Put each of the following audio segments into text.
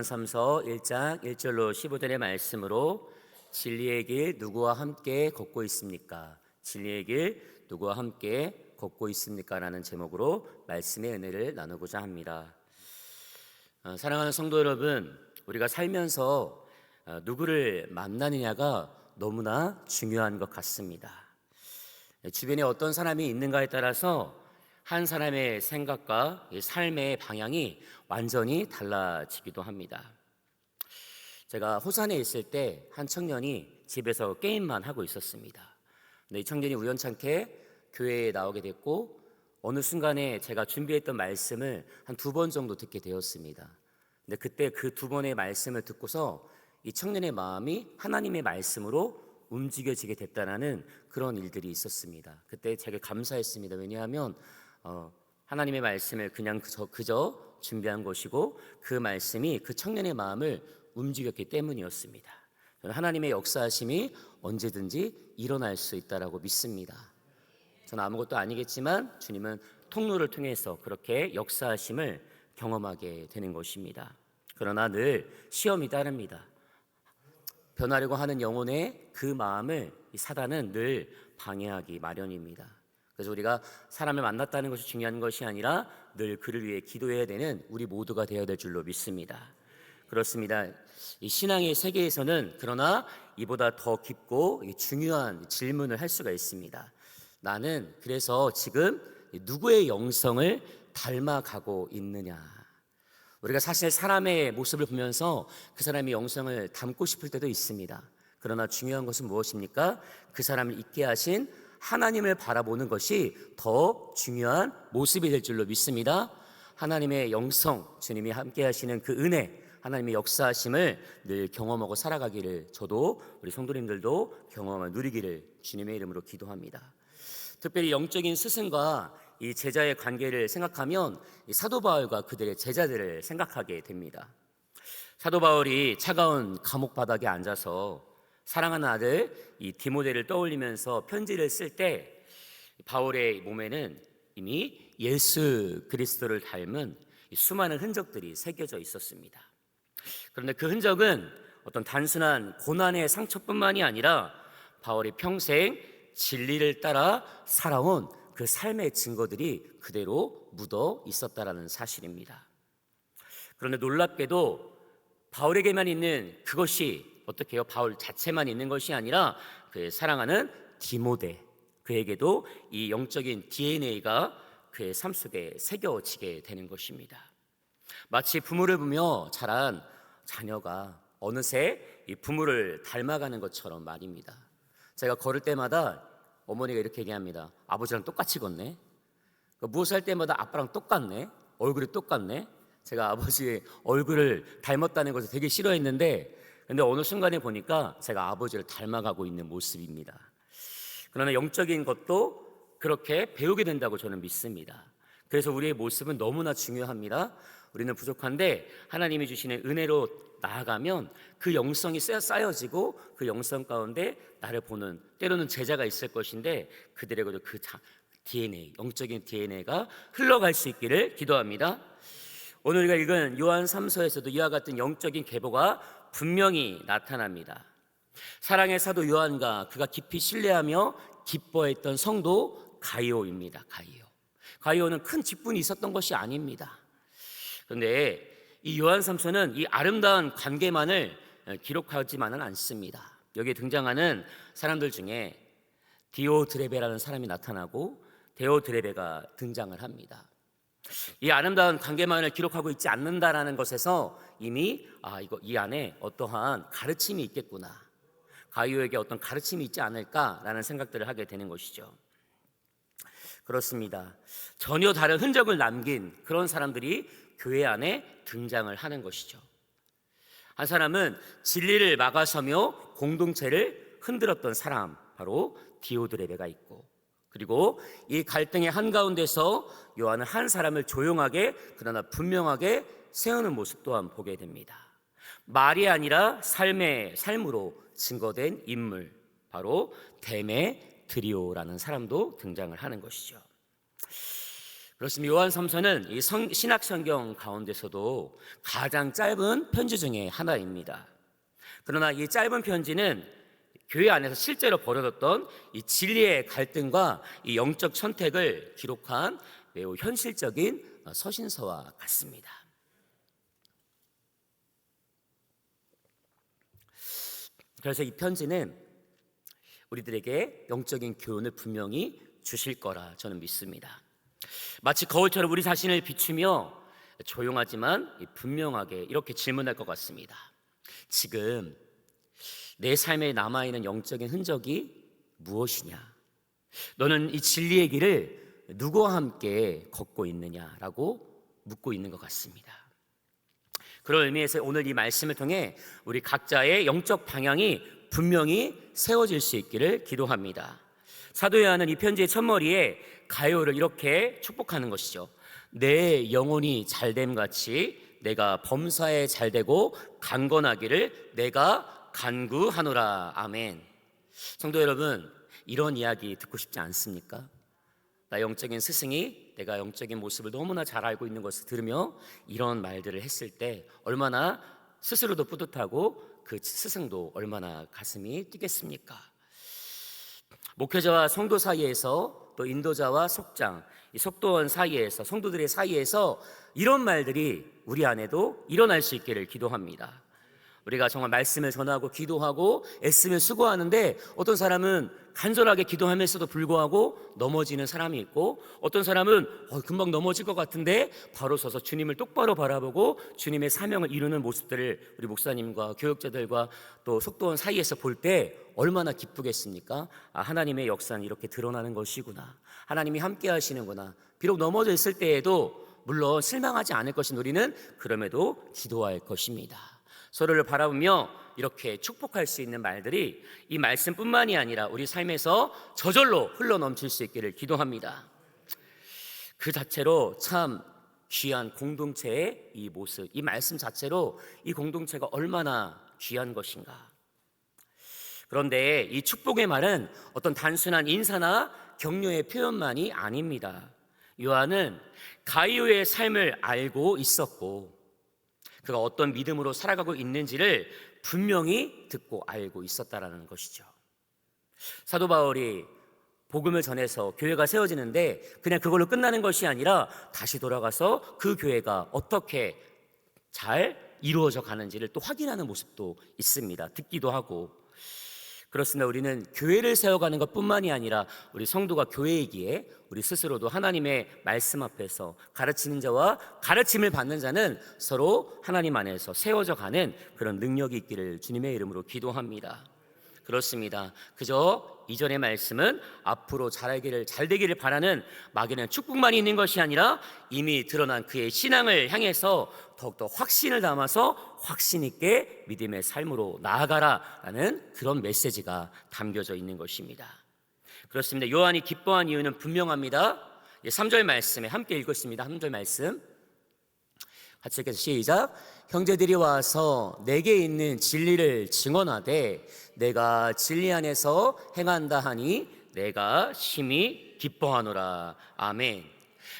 3서 1장 1절로 15절의 말씀으로 진리의 길 누구와 함께 걷고 있습니까? 진리의 길 누구와 함께 걷고 있습니까? 라는 제목으로 말씀의 은혜를 나누고자 합니다. 사랑하는 성도 여러분, 우리가 살면서 누구를 만나느냐가 너무나 중요한 것 같습니다. 주변에 어떤 사람이 있는가에 따라서 한 사람의 생각과 삶의 방향이 완전히 달라지기도 합니다. 제가 호산에 있을 때 한 청년이 집에서 게임만 하고 있었습니다. 근데 이 청년이 우연찮게 교회에 나오게 됐고 어느 순간에 제가 준비했던 말씀을 한 2번 정도 듣게 되었습니다. 근데 그때 그 2번의 말씀을 듣고서 이 청년의 마음이 하나님의 말씀으로 움직여지게 됐다는 그런 일들이 있었습니다. 그때 되게 감사했습니다. 왜냐하면 하나님의 말씀을 그냥 그저 준비한 것이고 그 말씀이 그 청년의 마음을 움직였기 때문이었습니다. 저는 하나님의 역사하심이 언제든지 일어날 수 있다라고 믿습니다. 저는 아무것도 아니겠지만 주님은 통로를 통해서 그렇게 역사하심을 경험하게 되는 것입니다. 그러나 늘 시험이 따릅니다. 변하려고 하는 영혼의 그 마음을 이 사단은 늘 방해하기 마련입니다. 그래서 우리가 사람을 만났다는 것이 중요한 것이 아니라 늘 그를 위해 기도해야 되는 우리 모두가 되어야 될 줄로 믿습니다. 그렇습니다. 이 신앙의 세계에서는 그러나 이보다 더 깊고 중요한 질문을 할 수가 있습니다. 나는 그래서 지금 누구의 영성을 닮아가고 있느냐? 우리가 사실 사람의 모습을 보면서 그 사람의 영성을 닮고 싶을 때도 있습니다. 그러나 중요한 것은 무엇입니까? 그 사람을 있게 하신 하나님을 바라보는 것이 더 중요한 모습이 될 줄로 믿습니다. 하나님의 영성, 주님이 함께 하시는 그 은혜, 하나님의 역사하심을 늘 경험하고 살아가기를 저도 우리 성도님들도 경험하며 누리기를 주님의 이름으로 기도합니다. 특별히 영적인 스승과 이 제자의 관계를 생각하면 이 사도 바울과 그들의 제자들을 생각하게 됩니다. 사도 바울이 차가운 감옥 바닥에 앉아서 사랑하는 아들 이 디모데를 떠올리면서 편지를 쓸 때 바울의 몸에는 이미 예수 그리스도를 닮은 수많은 흔적들이 새겨져 있었습니다. 그런데 그 흔적은 어떤 단순한 고난의 상처뿐만이 아니라 바울이 평생 진리를 따라 살아온 그 삶의 증거들이 그대로 묻어 있었다라는 사실입니다. 그런데 놀랍게도 바울에게만 있는 그것이 어떻게 해요? 바울 자체만 있는 것이 아니라 그의 사랑하는 디모데, 그에게도 이 영적인 DNA가 그의 삶 속에 새겨지게 되는 것입니다. 마치 부모를 보며 자란 자녀가 어느새 이 부모를 닮아가는 것처럼 말입니다. 제가 걸을 때마다 어머니가 이렇게 얘기합니다. 아버지랑 똑같이 걷네. 무엇을 할 때마다 아빠랑 똑같네. 얼굴이 똑같네. 제가 아버지의 얼굴을 닮았다는 것을 되게 싫어했는데 근데 어느 순간에 보니까 제가 아버지를 닮아가고 있는 모습입니다. 그러나 영적인 것도 그렇게 배우게 된다고 저는 믿습니다. 그래서 우리의 모습은 너무나 중요합니다. 우리는 부족한데 하나님이 주시는 은혜로 나아가면 그 영성이 쌓여지고 그 영성 가운데 나를 보는 때로는 제자가 있을 것인데 그들에게도 그 DNA, 영적인 DNA가 흘러갈 수 있기를 기도합니다. 오늘 우리가 읽은 요한 3서에서도 이와 같은 영적인 계보가 분명히 나타납니다. 사랑의 사도 요한과 그가 깊이 신뢰하며 기뻐했던 성도 가이오입니다. 가이오는 큰 직분이 있었던 것이 아닙니다. 그런데 이 요한 3서는 이 아름다운 관계만을 기록하지만은 않습니다. 여기에 등장하는 사람들 중에 디오드레베라는 사람이 나타나고 데오드레베가 등장을 합니다. 이 아름다운 관계만을 기록하고 있지 않는다라는 것에서 이미 이 안에 어떠한 가르침이 있겠구나, 가이오에게 어떤 가르침이 있지 않을까라는 생각들을 하게 되는 것이죠. 그렇습니다. 전혀 다른 흔적을 남긴 그런 사람들이 교회 안에 등장을 하는 것이죠. 한 사람은 진리를 막아서며 공동체를 흔들었던 사람, 바로 디오드레베가 있고, 그리고 이 갈등의 한가운데서 요한은 한 사람을 조용하게 그러나 분명하게 세우는 모습 또한 보게 됩니다. 말이 아니라 삶으로 증거된 인물, 바로 데메드리오라는 사람도 등장을 하는 것이죠. 그렇습니다. 요한 3서는 이 신약 성경 가운데서도 가장 짧은 편지 중에 하나입니다. 그러나 이 짧은 편지는 교회 안에서 실제로 벌어졌던 이 진리의 갈등과 이 영적 선택을 기록한 매우 현실적인 서신서와 같습니다. 그래서 이 편지는 우리들에게 영적인 교훈을 분명히 주실 거라 저는 믿습니다. 마치 거울처럼 우리 자신을 비추며 조용하지만 분명하게 이렇게 질문할 것 같습니다. 지금 내 삶에 남아있는 영적인 흔적이 무엇이냐? 너는 이 진리의 길을 누구와 함께 걷고 있느냐라고 묻고 있는 것 같습니다. 그런 의미에서 오늘 이 말씀을 통해 우리 각자의 영적 방향이 분명히 세워질 수 있기를 기도합니다. 사도 요한은 이 편지의 첫머리에 가요를 이렇게 축복하는 것이죠. 내 영혼이 잘됨 같이 내가 범사에 잘되고 강건하기를 내가 간구하노라. 아멘. 성도 여러분, 이런 이야기 듣고 싶지 않습니까? 나 영적인 스승이 내가 영적인 모습을 너무나 잘 알고 있는 것을 들으며 이런 말들을 했을 때 얼마나 스스로도 뿌듯하고 그 스승도 얼마나 가슴이 뛰겠습니까? 목회자와 성도 사이에서 또 인도자와 속장, 이 속도원 사이에서 성도들의 사이에서 이런 말들이 우리 안에도 일어날 수 있기를 기도합니다. 우리가 정말 말씀을 전하고 기도하고 애쓰며 수고하는데 어떤 사람은 간절하게 기도하면서도 불구하고 넘어지는 사람이 있고 어떤 사람은 금방 넘어질 것 같은데 바로 서서 주님을 똑바로 바라보고 주님의 사명을 이루는 모습들을 우리 목사님과 교역자들과 또 속도원 사이에서 볼 때 얼마나 기쁘겠습니까? 하나님의 역사는 이렇게 드러나는 것이구나. 하나님이 함께 하시는구나. 비록 넘어져 있을 때에도 물론 실망하지 않을 것인 우리는 그럼에도 기도할 것입니다. 서로를 바라보며 이렇게 축복할 수 있는 말들이 이 말씀뿐만이 아니라 우리 삶에서 저절로 흘러넘칠 수 있기를 기도합니다. 그 자체로 참 귀한 공동체의 이 모습, 이 말씀 자체로 이 공동체가 얼마나 귀한 것인가. 그런데 이 축복의 말은 어떤 단순한 인사나 격려의 표현만이 아닙니다. 요한은 가이오의 삶을 알고 있었고 그가 어떤 믿음으로 살아가고 있는지를 분명히 듣고 알고 있었다라는 것이죠. 사도 바울이 복음을 전해서 교회가 세워지는데 그냥 그걸로 끝나는 것이 아니라 다시 돌아가서 그 교회가 어떻게 잘 이루어져 가는지를 또 확인하는 모습도 있습니다. 듣기도 하고. 그렇습니다. 우리는 교회를 세워가는 것뿐만이 아니라 우리 성도가 교회이기에 우리 스스로도 하나님의 말씀 앞에서 가르치는 자와 가르침을 받는 자는 서로 하나님 안에서 세워져 가는 그런 능력이 있기를 주님의 이름으로 기도합니다. 그렇습니다. 그저 이전의 말씀은 앞으로 잘 되기를 바라는 막연한 축복만이 있는 것이 아니라 이미 드러난 그의 신앙을 향해서 더욱더 확신을 담아서 확신 있게 믿음의 삶으로 나아가라라는 그런 메시지가 담겨져 있는 것입니다. 그렇습니다. 요한이 기뻐한 이유는 분명합니다. 3절 말씀에 함께 읽겠습니다. 3절 말씀 같이 읽겠습니다. 시작. 형제들이 와서 내게 있는 진리를 증언하되 내가 진리 안에서 행한다 하니 내가 심히 기뻐하노라. 아멘.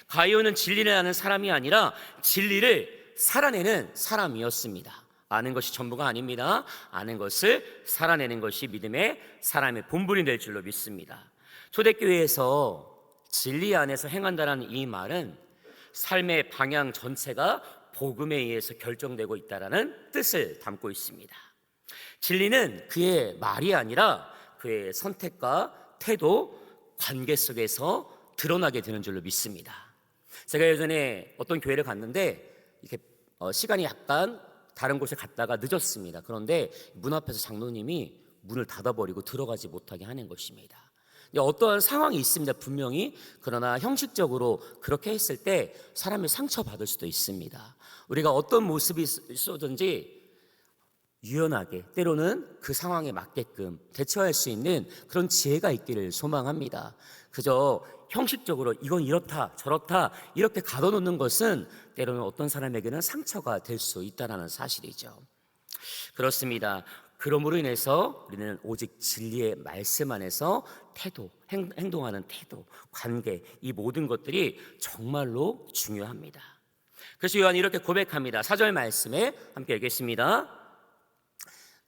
가이오는 진리를 아는 사람이 아니라 진리를 살아내는 사람이었습니다. 아는 것이 전부가 아닙니다. 아는 것을 살아내는 것이 믿음의 사람의 본분이 될 줄로 믿습니다. 초대교회에서 진리 안에서 행한다라는 이 말은 삶의 방향 전체가 복음에 의해서 결정되고 있다는 뜻을 담고 있습니다. 진리는 그의 말이 아니라 그의 선택과 태도, 관계 속에서 드러나게 되는 줄로 믿습니다. 제가 예전에 어떤 교회를 갔는데 이렇게 시간이 약간 다른 곳에 갔다가 늦었습니다. 그런데 문 앞에서 장로님이 문을 닫아버리고 들어가지 못하게 하는 것입니다. 어떠한 상황이 있습니다. 분명히. 그러나 형식적으로 그렇게 했을 때 사람이 상처받을 수도 있습니다. 우리가 어떤 모습이 있어든지 유연하게 때로는 그 상황에 맞게끔 대처할 수 있는 그런 지혜가 있기를 소망합니다. 그저 형식적으로 이건 이렇다 저렇다 이렇게 가둬놓는 것은 때로는 어떤 사람에게는 상처가 될 수 있다는 사실이죠. 그렇습니다. 그러므로 인해서 우리는 오직 진리의 말씀 안에서 태도, 행동하는 태도, 관계, 이 모든 것들이 정말로 중요합니다. 그래서 요한이 이렇게 고백합니다. 4절 말씀에 함께 읽겠습니다.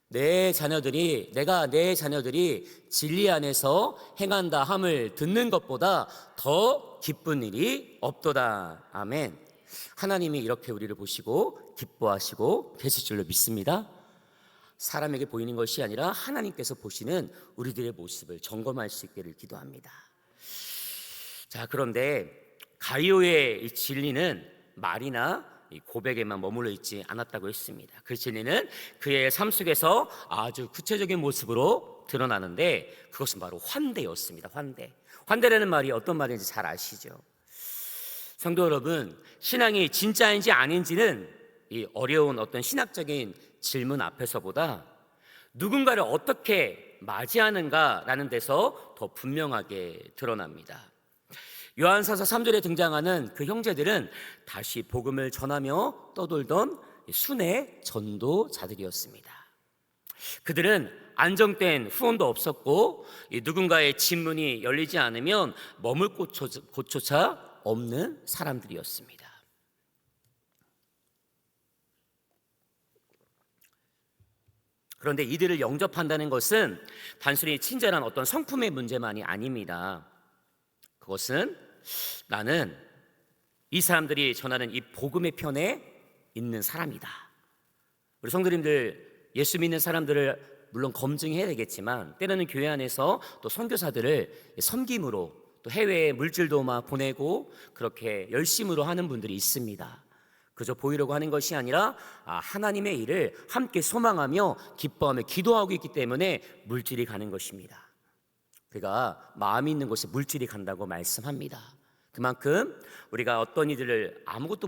내가 내 자녀들이 진리 안에서 행한다 함을 듣는 것보다 더 기쁜 일이 없도다. 아멘. 하나님이 이렇게 우리를 보시고 기뻐하시고 계실 줄로 믿습니다. 사람에게 보이는 것이 아니라 하나님께서 보시는 우리들의 모습을 점검할 수 있기를 기도합니다. 자, 그런데 가이오의 이 진리는 말이나 이 고백에만 머물러 있지 않았다고 했습니다. 그 진리는 그의 삶 속에서 아주 구체적인 모습으로 드러나는데 그것은 바로 환대였습니다. 환대라는 말이 어떤 말인지 잘 아시죠? 성도 여러분, 신앙이 진짜인지 아닌지는 이 어려운 어떤 신학적인 질문 앞에서보다 누군가를 어떻게 맞이하는가라는 데서 더 분명하게 드러납니다. 요한사서 3절에 등장하는 그 형제들은 다시 복음을 전하며 떠돌던 순회 전도자들이었습니다. 그들은 안정된 후원도 없었고 누군가의 집문이 열리지 않으면 머물 곳조차 없는 사람들이었습니다. 그런데 이들을 영접한다는 것은 단순히 친절한 어떤 성품의 문제만이 아닙니다. 그것은 나는 이 사람들이 전하는 이 복음의 편에 있는 사람이다. 우리 성도님들, 예수 믿는 사람들을 물론 검증해야 되겠지만 때로는 교회 안에서 또 선교사들을 섬김으로 또 해외에 물질도 막 보내고 그렇게 열심으로 하는 분들이 있습니다. 그저 보이려고 하는 것이 아니라 하나님의 일을 함께 소망하며 기뻐하며 기도하고 있기 때문에 물질이 가는 것입니다. 그가 마음이 있는 곳에 물질이 간다고 말씀합니다. 그만큼 우리가 어떤 이들을 아무것도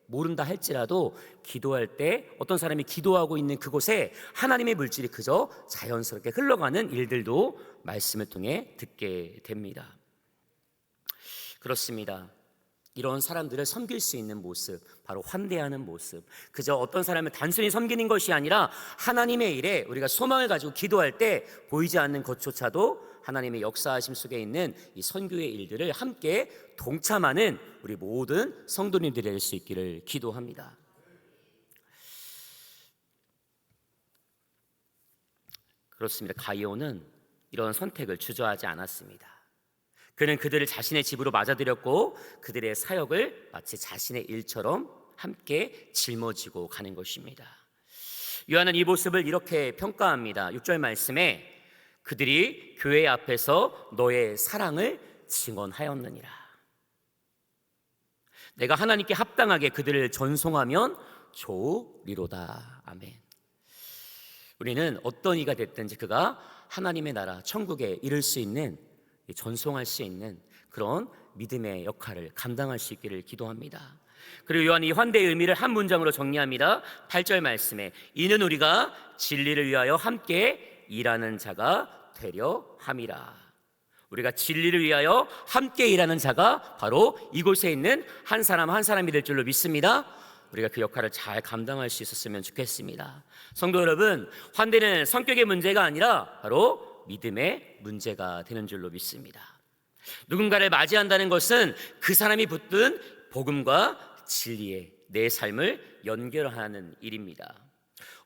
모른다 할지라도 기도할 때 어떤 사람이 기도하고 있는 그곳에 하나님의 물질이 그저 자연스럽게 흘러가는 일들도 말씀을 통해 듣게 됩니다. 그렇습니다. 이런 사람들을 섬길 수 있는 모습, 바로 환대하는 모습, 그저 어떤 사람을 단순히 섬기는 것이 아니라 하나님의 일에 우리가 소망을 가지고 기도할 때 보이지 않는 것조차도 하나님의 역사하심 속에 있는 이 선교의 일들을 함께 동참하는 우리 모든 성도님들이 될 수 있기를 기도합니다. 그렇습니다. 가이오는 이런 선택을 주저하지 않았습니다. 그는 그들을 자신의 집으로 맞아들였고 그들의 사역을 마치 자신의 일처럼 함께 짊어지고 가는 것입니다. 요한은 이 모습을 이렇게 평가합니다. 6절 말씀에 그들이 교회 앞에서 너의 사랑을 증언하였느니라. 내가 하나님께 합당하게 그들을 전송하면 좋으리로다. 아멘. 우리는 어떤 이가 됐든지 그가 하나님의 나라 천국에 이를 수 있는, 전송할 수 있는 그런 믿음의 역할을 감당할 수 있기를 기도합니다. 그리고 요한이 환대의 의미를 한 문장으로 정리합니다. 8절 말씀에 이는 우리가 진리를 위하여 함께 일하는 자가 되려 함이라. 우리가 진리를 위하여 함께 일하는 자가 바로 이곳에 있는 한 사람 한 사람이 될 줄로 믿습니다. 우리가 그 역할을 잘 감당할 수 있었으면 좋겠습니다. 성도 여러분, 환대는 성격의 문제가 아니라 바로 믿음의 문제가 되는 줄로 믿습니다. 누군가를 맞이한다는 것은 그 사람이 붙든 복음과 진리에 내 삶을 연결하는 일입니다.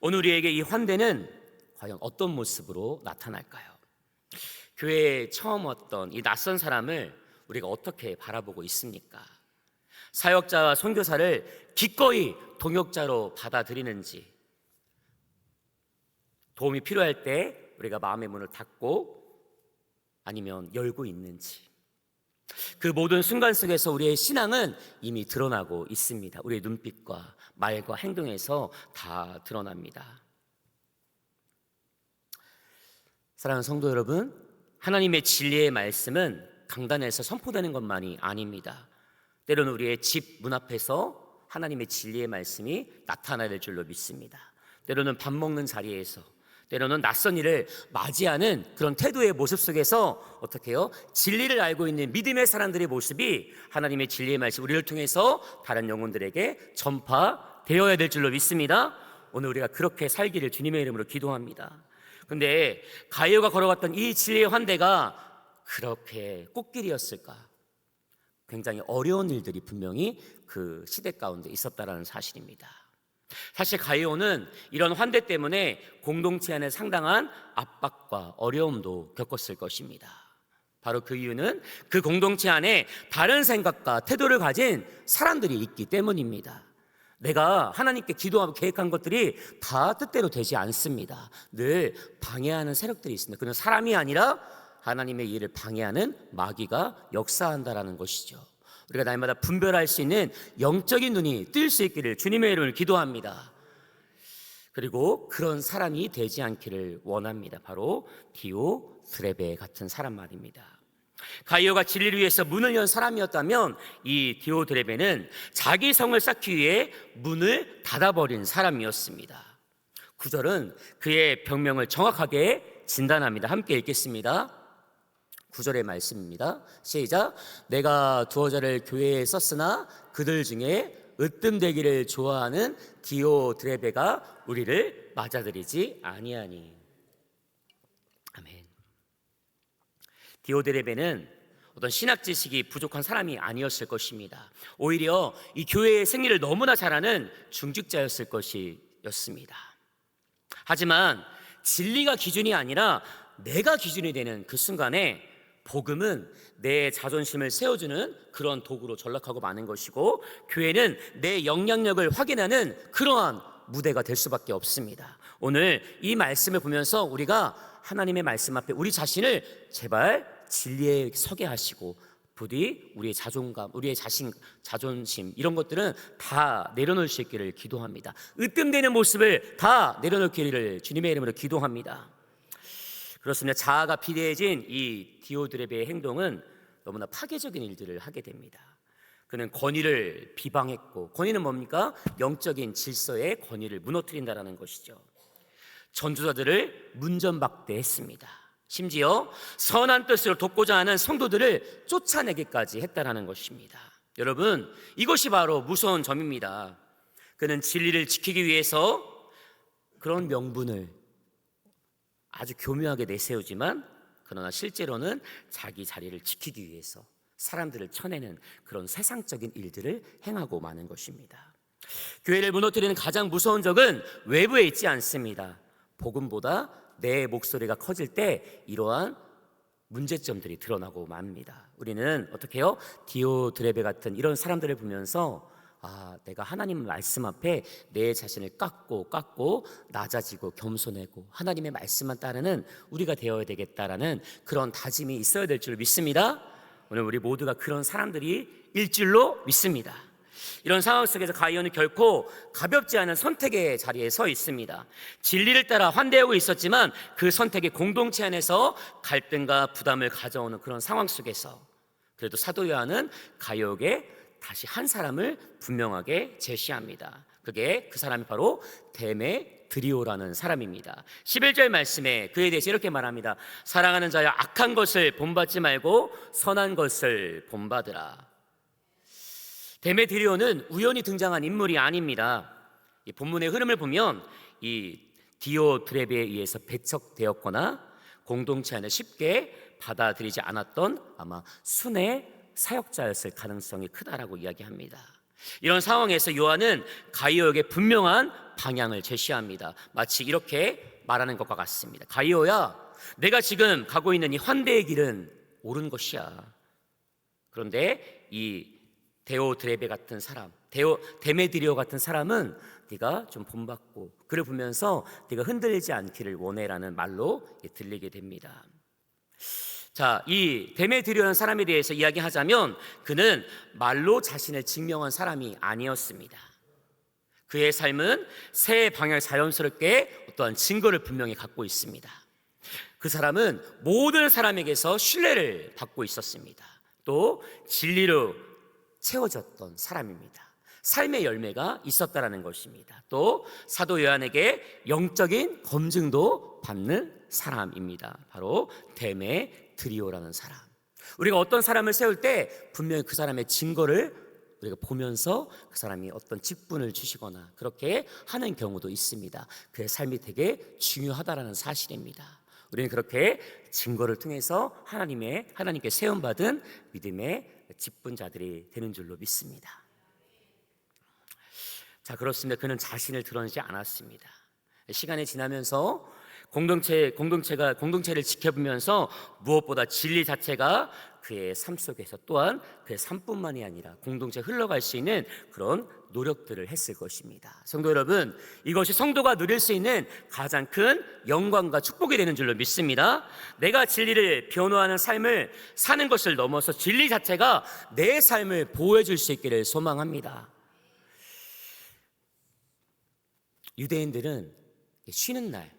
오늘 우리에게 이 환대는 과연 어떤 모습으로 나타날까요? 교회에 처음 왔던 이 낯선 사람을 우리가 어떻게 바라보고 있습니까? 사역자와 선교사를 기꺼이 동역자로 받아들이는지, 도움이 필요할 때 우리가 마음의 문을 닫고 아니면 열고 있는지, 그 모든 순간 속에서 우리의 신앙은 이미 드러나고 있습니다. 우리의 눈빛과 말과 행동에서 다 드러납니다. 사랑하는 성도 여러분, 하나님의 진리의 말씀은 강단에서 선포되는 것만이 아닙니다. 때로는 우리의 집 문 앞에서 하나님의 진리의 말씀이 나타나야 될 줄로 믿습니다. 때로는 밥 먹는 자리에서, 때로는 낯선 일을 맞이하는 그런 태도의 모습 속에서 어떻게 해요? 진리를 알고 있는 믿음의 사람들의 모습이 하나님의 진리의 말씀 우리를 통해서 다른 영혼들에게 전파되어야 될 줄로 믿습니다. 오늘 우리가 그렇게 살기를 주님의 이름으로 기도합니다. 근데 가이오가 걸어갔던 이 진리의 환대가 그렇게 꽃길이었을까? 굉장히 어려운 일들이 분명히 그 시대 가운데 있었다라는 사실입니다. 사실 가이오는 이런 환대 때문에 공동체 안에 상당한 압박과 어려움도 겪었을 것입니다. 바로 그 이유는 그 공동체 안에 다른 생각과 태도를 가진 사람들이 있기 때문입니다. 내가 하나님께 기도하고 계획한 것들이 다 뜻대로 되지 않습니다. 늘 방해하는 세력들이 있습니다. 그는 사람이 아니라 하나님의 일을 방해하는 마귀가 역사한다라는 것이죠. 우리가 날마다 분별할 수 있는 영적인 눈이 뜰 수 있기를 주님의 이름을 기도합니다. 그리고 그런 사람이 되지 않기를 원합니다. 바로 디오드레베 같은 사람 말입니다. 가이오가 진리를 위해서 문을 연 사람이었다면 이 디오드레베는 자기 성을 쌓기 위해 문을 닫아버린 사람이었습니다. 9절은 그의 병명을 정확하게 진단합니다. 함께 읽겠습니다. 9절의 말씀입니다. 시작. 내가 두어 자를 교회에 썼으나 그들 중에 으뜸되기를 좋아하는 디오드레베가 우리를 맞아들이지 아니하니. 아멘. 디오드레베는 어떤 신학 지식이 부족한 사람이 아니었을 것입니다. 오히려 이 교회의 생리를 너무나 잘하는 중직자였을 것이었습니다. 하지만 진리가 기준이 아니라 내가 기준이 되는 그 순간에 복음은 내 자존심을 세워주는 그런 도구로 전락하고 마는 것이고, 교회는 내 영향력을 확인하는 그러한 무대가 될 수밖에 없습니다. 오늘 이 말씀을 보면서 우리가 하나님의 말씀 앞에 우리 자신을 제발 진리에 서게 하시고, 부디 우리의 자존감, 우리의 자존심 이런 것들은 다 내려놓을 수 있기를 기도합니다. 으뜸되는 모습을 다 내려놓기를 주님의 이름으로 기도합니다. 그렇습니다. 자아가 비대해진 이 디오드레베의 행동은 너무나 파괴적인 일들을 하게 됩니다. 그는 권위를 비방했고, 권위는 뭡니까? 영적인 질서의 권위를 무너뜨린다라는 것이죠. 전도자들을 문전박대했습니다. 심지어 선한 뜻으로 돕고자 하는 성도들을 쫓아내기까지 했다라는 것입니다. 여러분, 이것이 바로 무서운 점입니다. 그는 진리를 지키기 위해서 그런 명분을 아주 교묘하게 내세우지만, 그러나 실제로는 자기 자리를 지키기 위해서 사람들을 쳐내는 그런 세상적인 일들을 행하고 마는 것입니다. 교회를 무너뜨리는 가장 무서운 적은 외부에 있지 않습니다. 복음보다 내 목소리가 커질 때 이러한 문제점들이 드러나고 맙니다. 우리는 어떻게 해요? 디오드레베 같은 이런 사람들을 보면서 내가 하나님 말씀 앞에 내 자신을 깎고 낮아지고 겸손하고 하나님의 말씀만 따르는 우리가 되어야 되겠다라는 그런 다짐이 있어야 될 줄 믿습니다. 오늘 우리 모두가 그런 사람들이 일 줄로 믿습니다. 이런 상황 속에서 가이오는 결코 가볍지 않은 선택의 자리에 서 있습니다. 진리를 따라 환대하고 있었지만 그 선택이 공동체 안에서 갈등과 부담을 가져오는 그런 상황 속에서 그래도 사도 요한은 가이오에게 다시 한 사람을 분명하게 제시합니다. 그 사람이 바로 데메드리오라는 사람입니다. 11절 말씀에 그에 대해서 이렇게 말합니다. 사랑하는 자여, 악한 것을 본받지 말고 선한 것을 본받으라. 데메드리오는 우연히 등장한 인물이 아닙니다. 이 본문의 흐름을 보면 이 디오드레베에 의해서 배척되었거나 공동체 안에 쉽게 받아들이지 않았던 아마 순회 사역자였을 가능성이 크다라고 이야기합니다. 이런 상황에서 요한은 가이오에게 분명한 방향을 제시합니다. 마치 이렇게 말하는 것과 같습니다. 가이오야, 내가 지금 가고 있는 이 환대의 길은 옳은 것이야. 그런데 이 디오드레베 같은 사람, 데메드리오 같은 사람은 네가 좀 본받고 그를 보면서 네가 흔들리지 않기를 원해라는 말로 들리게 됩니다. 자, 이 데메드리오라는 사람에 대해서 이야기하자면 그는 말로 자신을 증명한 사람이 아니었습니다. 그의 삶은 새 방향을 자연스럽게 어떠한 증거를 분명히 갖고 있습니다. 그 사람은 모든 사람에게서 신뢰를 받고 있었습니다. 또 진리로 채워졌던 사람입니다. 삶의 열매가 있었다라는 것입니다. 또 사도 요한에게 영적인 검증도 받는 사람입니다. 바로 데메드리오라는 사람. 우리가 어떤 사람을 세울 때 분명히 그 사람의 증거를 우리가 보면서 그 사람이 어떤 직분을 주시거나 그렇게 하는 경우도 있습니다. 그의 삶이 되게 중요하다라는 사실입니다. 우리는 그렇게 증거를 통해서 하나님께 세움받은 믿음의 직분자들이 되는 줄로 믿습니다. 자, 그렇습니다. 그는 자신을 드러내지 않았습니다. 시간이 지나면서 공동체를 지켜보면서 무엇보다 진리 자체가 그의 삶 속에서 또한 그의 삶뿐만이 아니라 공동체에 흘러갈 수 있는 그런 노력들을 했을 것입니다. 성도 여러분, 이것이 성도가 누릴 수 있는 가장 큰 영광과 축복이 되는 줄로 믿습니다. 내가 진리를 변호하는 삶을 사는 것을 넘어서 진리 자체가 내 삶을 보호해 줄 수 있기를 소망합니다. 유대인들은 쉬는 날,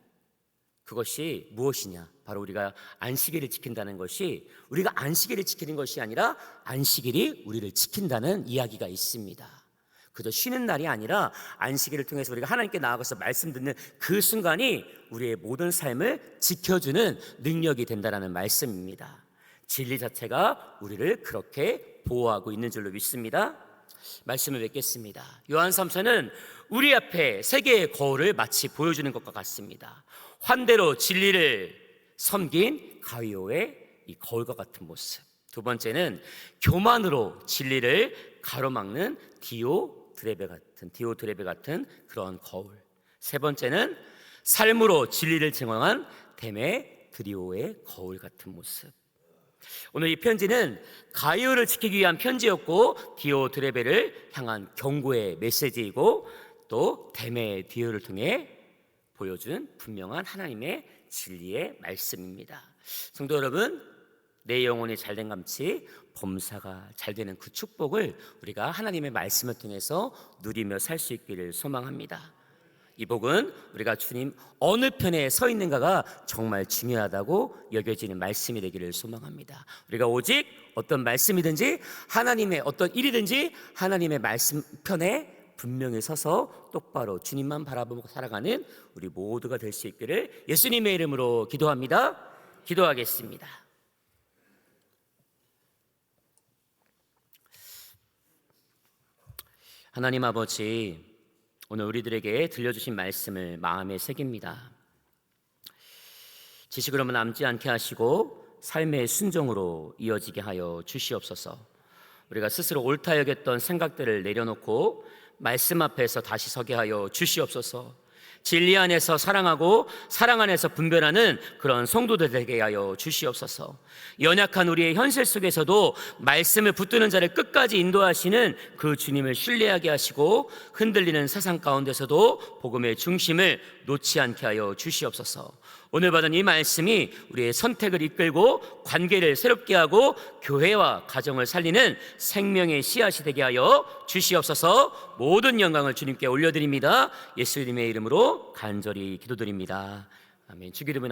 그것이 무엇이냐? 바로 우리가 안식일을 지킨다는 것이 우리가 안식일을 지키는 것이 아니라 안식일이 우리를 지킨다는 이야기가 있습니다. 그저 쉬는 날이 아니라 안식일을 통해서 우리가 하나님께 나아가서 말씀 듣는 그 순간이 우리의 모든 삶을 지켜주는 능력이 된다는 말씀입니다. 진리 자체가 우리를 그렇게 보호하고 있는 줄로 믿습니다. 말씀을 맺겠습니다. 요한 3서는 우리 앞에 세 개의 거울을 마치 보여주는 것과 같습니다. 환대로 진리를 섬긴 가이오의 이 거울과 같은 모습. 두 번째는 교만으로 진리를 가로막는 디오드레베 같은 그런 거울. 세 번째는 삶으로 진리를 증언한 데메드리오의 거울 같은 모습. 오늘 이 편지는 가이오를 지키기 위한 편지였고 디오드레베를 향한 경고의 메시지이고 또 데메디오를 통해 보여준 분명한 하나님의 진리의 말씀입니다. 성도 여러분, 내 영혼이 잘된 감치 범사가 잘되는 그 축복을 우리가 하나님의 말씀을 통해서 누리며 살 수 있기를 소망합니다. 이 복은 우리가 주님 어느 편에 서 있는가가 정말 중요하다고 여겨지는 말씀이 되기를 소망합니다. 우리가 오직 어떤 말씀이든지 하나님의 어떤 일이든지 하나님의 말씀 편에 분명히 서서 똑바로 주님만 바라보고 살아가는 우리 모두가 될 수 있기를 예수님의 이름으로 기도합니다. 기도하겠습니다. 하나님 아버지, 오늘 우리들에게 들려주신 말씀을 마음에 새깁니다. 지식으로만 남지 않게 하시고 삶의 순종으로 이어지게 하여 주시옵소서. 우리가 스스로 옳다 여겼던 생각들을 내려놓고 말씀 앞에서 다시 서게 하여 주시옵소서. 진리 안에서 사랑하고 사랑 안에서 분별하는 그런 성도들 되게 하여 주시옵소서. 연약한 우리의 현실 속에서도 말씀을 붙드는 자를 끝까지 인도하시는 그 주님을 신뢰하게 하시고 흔들리는 세상 가운데서도 복음의 중심을 놓지 않게 하여 주시옵소서. 오늘 받은 이 말씀이 우리의 선택을 이끌고 관계를 새롭게 하고 교회와 가정을 살리는 생명의 씨앗이 되게 하여 주시옵소서. 모든 영광을 주님께 올려드립니다. 예수님의 이름으로 간절히 기도드립니다. 아멘. 주기도문